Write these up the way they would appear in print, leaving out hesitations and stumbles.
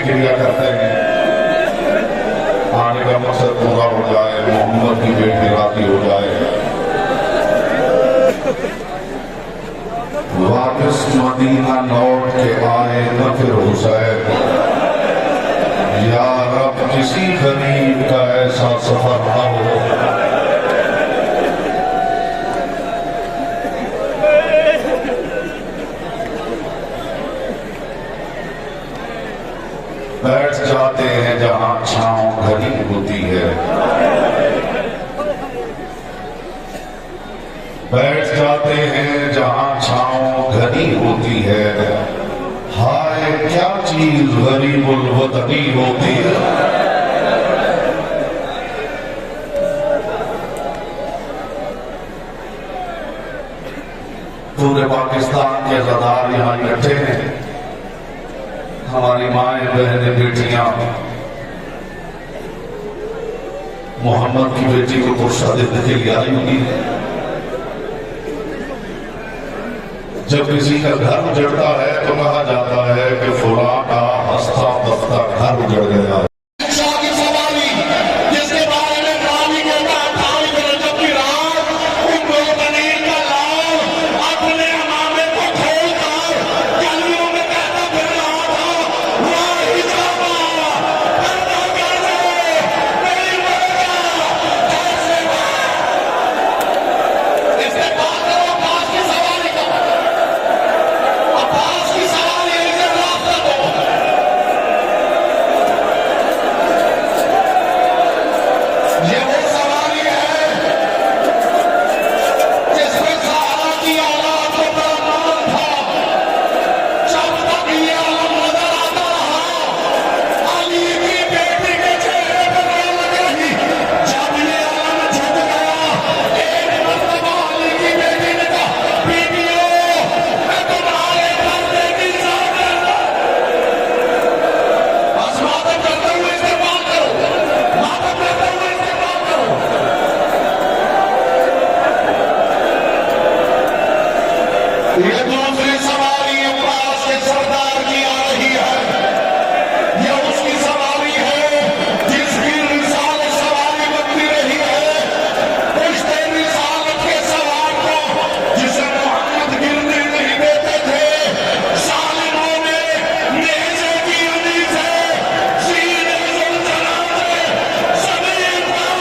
क्रिया करते हैं, आने का मकसद पूरा हो जाए, मोहम्मद की बेटी राती हो जाए, वापस मदीना लौट के आए न फिर हुसैन। या रब किसी गरीब का ऐसा सफर न हो बैठ जाते हैं जहां छांव घनी होती है, बैठ जाते हैं जहां छांव घनी होती है। हाय क्या चीज गरीबुल वतनी होती है। पूरे पाकिस्तान के गद्दार यहां इकट्ठे हैं, हमारी माएं बहनें बेटियां मोहम्मद की बेटी को गुस्सा देने के लिए आई होगी। जब किसी का घर उजड़ता है तो कहा जाता है कि फुला का हंसता बसता घर उजड़ गया। ये दूसरी सवारी अब्बास के सरदार की आ रही है, ये उसकी सवारी है जिसकी रिसालत सवारी बनती रही है। पुश्ते रिसालत के सवार को जिसे मोहम्मद गिरने नहीं देते थे, सालिमों ने नेज़े की उंगली से सीने ज़ुल्ज़ुला से ज़मीन पर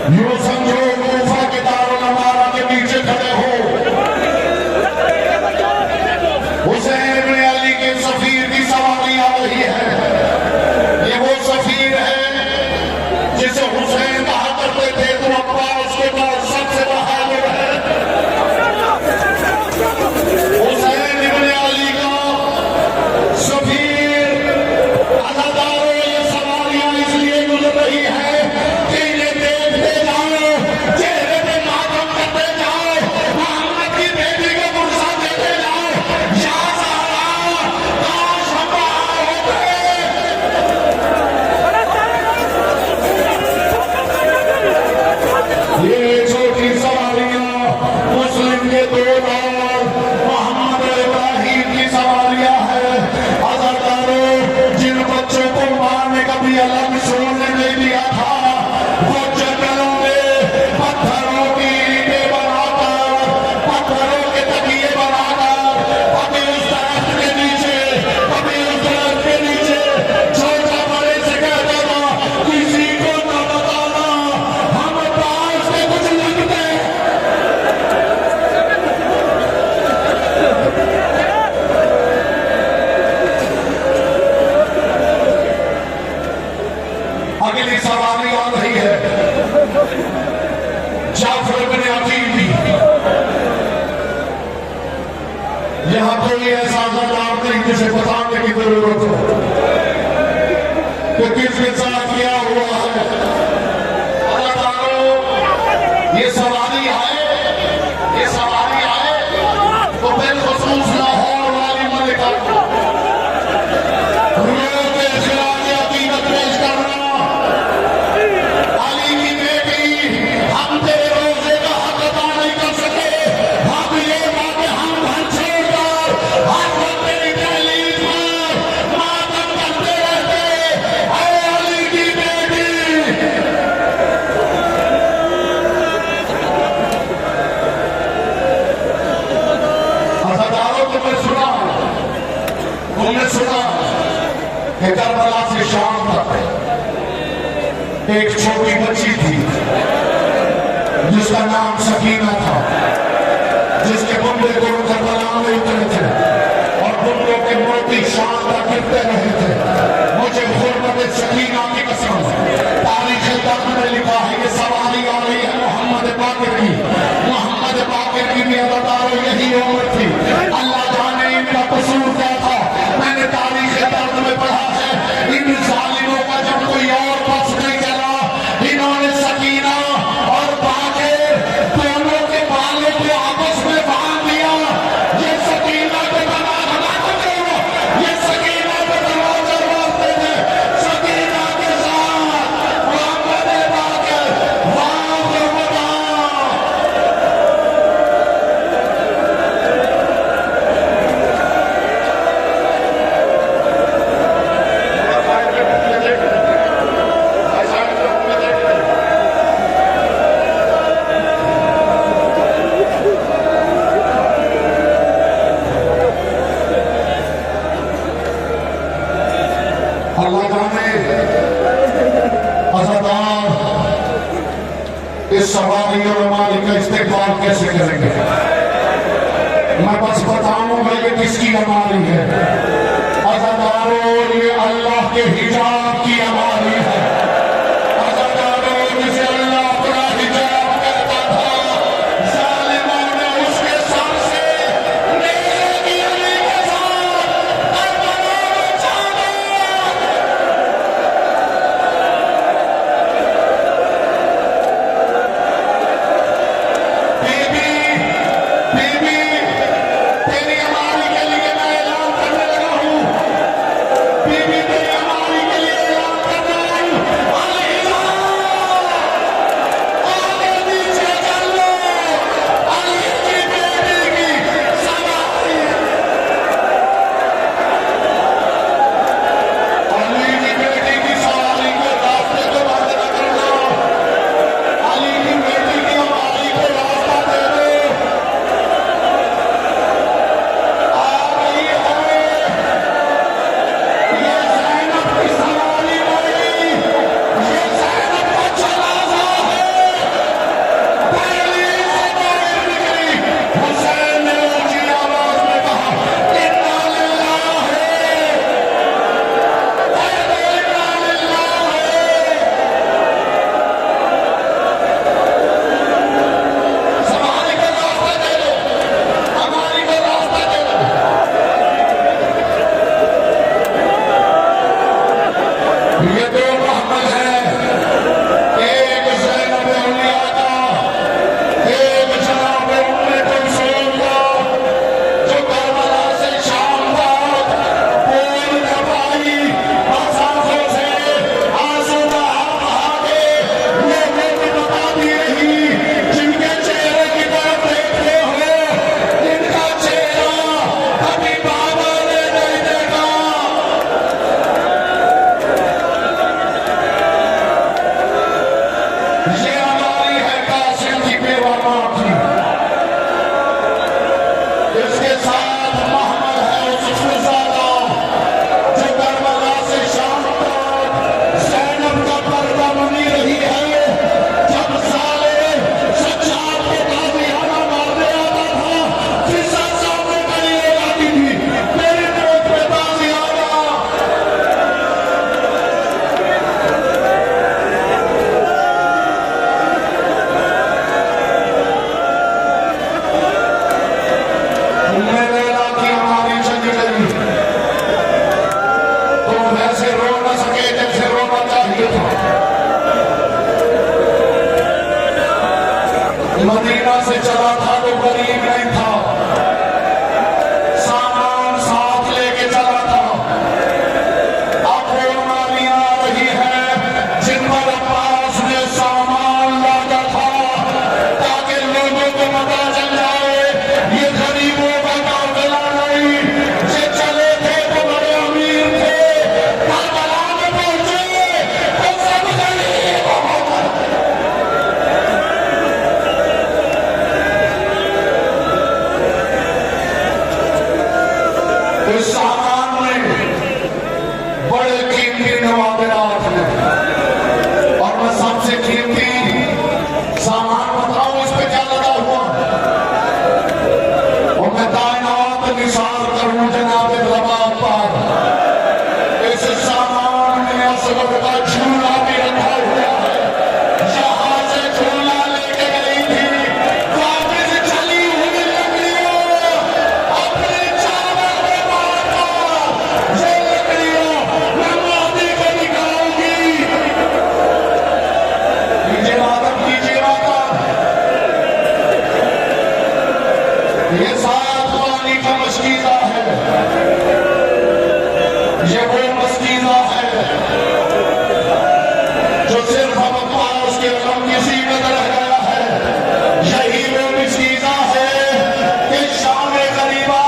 यूं समझो कूफा के दारुल अमारा के पीछे खड़े हो। हुसैन इब्न अली के सफीर की सवारी आ रही है। ये वो सफीर है जिसे हुसैन कहा करते थे तुम अब्बास के बाद सबसे बहादुर है। हुसैन इब्न अली का सफीर अदादारों ये सवारियां इसलिए गुजर रही है कि इन्हें देखते जाओ, चेहरे पे मातम करते जाओ, मोहम्मद की बेटी को गुस्सा देते जाओ। या सारा काश हम वहां होते। ये छोटी सवारियां मुस्लिम के दो लाल मोहम्मद इब्राहिम की सवारियां हैं। अज़ादारों जिन बच्चों को मारने का भी अलग सोचने नहीं दिया था, वो जंगलों में पत्थरों की ईंटें बनाकर, पत्थरों के तकिए बनाकर, कभी उस दरख्त के नीचे, कभी उस दरख्त के नीचे छोटा बड़े से कहता था किसी को न बताना हम पास से कुछ लगते हैं। अगली सवारी आ रही है जाफर इब्न अकील की। यहां कोई ऐसा अज़ादार नहीं जिसे बताने की जरूरत हो कि किसके साथ क्या हुआ है। अज़ादारों ये सवारी आए, ये सवारी आए तो बिलखुसूस लाहौर वाली मलिका रूह के खिलाफ अकीदत पेश करना। अली की बेटी हम तेरे रोजे का हक अदा नहीं कर सके, हम ये बातें हम घर छोड़कर हर वक्त तेरी तहलील पर मातम करते रहते। ऐ अली की बेटी, अज़ादारों तुमने सुना कि करबला से शाम तक एक छोटी बच्ची थी जिसका नाम सकीना था, जिसके बुंदे को करबला में उतरे थे और बुंदों के मोती शाम तक गिरते रहे थे। मुझे गुर्बत सकीना की कसम, तारीख दर्द में लिखा है कि सवारी आ रही है मोहम्मद बाकिर की। मोहम्मद बाकिर की भी अज़ादारों यही उम्र थी। अल्लाह जाने इनका कसूर क्या था। मैंने तारीख दर्द में पढ़ा है इन जालिमों का जब कोई और बस नहीं चला, इन्होंने सकीना और बाकिर दोनों के बालों को आपस में बांध दिया। ये सकीना को बनाते थे, ये सकीना को दरवाजा मारते थे। सकीना के साथ मोहम्मद बाकिर वाह गुर्बता। अल्लाह जाने अज़ादार इस सवारी और मालिक का इस्तेमाल कैसे करेंगे। मैं बस बताऊंगा ये किसकी अमारी है। अज़ादारों ये अल्लाह के हिजाब की अमारी है। अज़ादारों जिसे अल्लाह अपना हिजाब करता था, जालिमों ने उसके सर से नेज़े की अली के साथ करबला में छाना। बीबी, बीबी, तेरी अमारी के लिए मैं ऐलान करने लगा हूं। बीबी तेरी अमारी के लिए ऐलान ये हमारी है कासिम की बेवफा की। इसके साथ मोहम्मद है उससे ज्यादा, जो करबला से शाम तक ज़ैनब का पर्दा बनी रही है। जब साले सज्जाद को ताज़ियाना मारने आता था, फिजा सामने खड़ी हो जाती थी, मेरी मौत पे ताज़ियाना। तुमने लैला की हमारी जंग लड़ी, तुम वैसे रो न सके जैसे रोना चाहिए था। मदीना से चला था तो गरीब नहीं था, सामान साथ लेके चला था। अब वो नालियां आ रही है जिन पर अब्बास ने सामान लादा था, ताकि लोगों को पता चल जाए ये गरीबों का काफिला नहीं। ये चले थे तो बड़े अमीर थे, करबला में पहुंचे तो सब गरीब हो गए। इस सामान में बड़े कीमती नवाबिरात हैं, और मैं सबसे कीमती सामान बताऊं इस पे क्या लगा हुआ, और मैं कायनात निसार करूं जनाब रबाब पर। इस सामान में असगर का झूला भी रखा हुआ है। यहाँ से झूला लेके गई थी वापिस चली हुई लकड़ियों अपने चावल में बांटकर। ये लकड़ियों मैं मोदी को दिखाऊंगी। कीजिए मातम, कीजिए मातम। ये सात पानी का मशकीज़ा है, ये वो मशकीज़ा है जो सिर्फ अब अब्बास के गम की सीमत रह गया है। यही वो मशकीज़ा है कि शाम गरीबा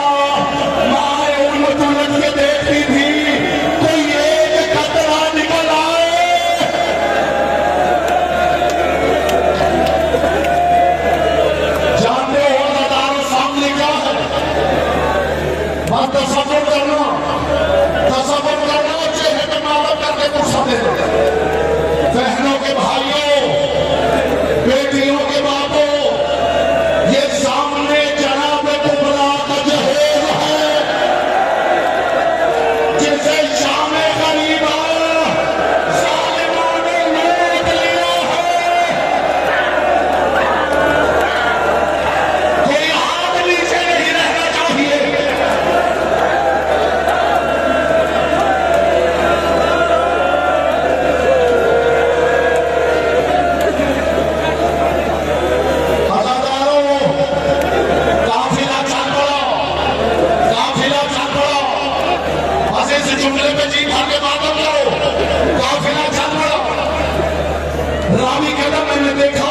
माए उम्मत उलट के देखती थी, कोई एक कतरा निकल आए। जानते हो नजारा सामने क्या है? बस तसव्वुर करना, तसव्वुर करना, चेहरे पे मातम करके गुस्सा दे दो। बहनों के भाइयों, बेटियों के बापों, ये सामने जनाब कुबरा का जहेज है, जिसे शाम गरीबा ज़ालिमों ने लूट लिया है। कोई हाथ नीचे नहीं रहना चाहिए। हज़ारों काफिला चल पड़ा, काफिला चल पड़ा। बस इस जुमले पे जी भर के मातम करो, काफिला चल पड़ा। रावी कदम मैंने देखा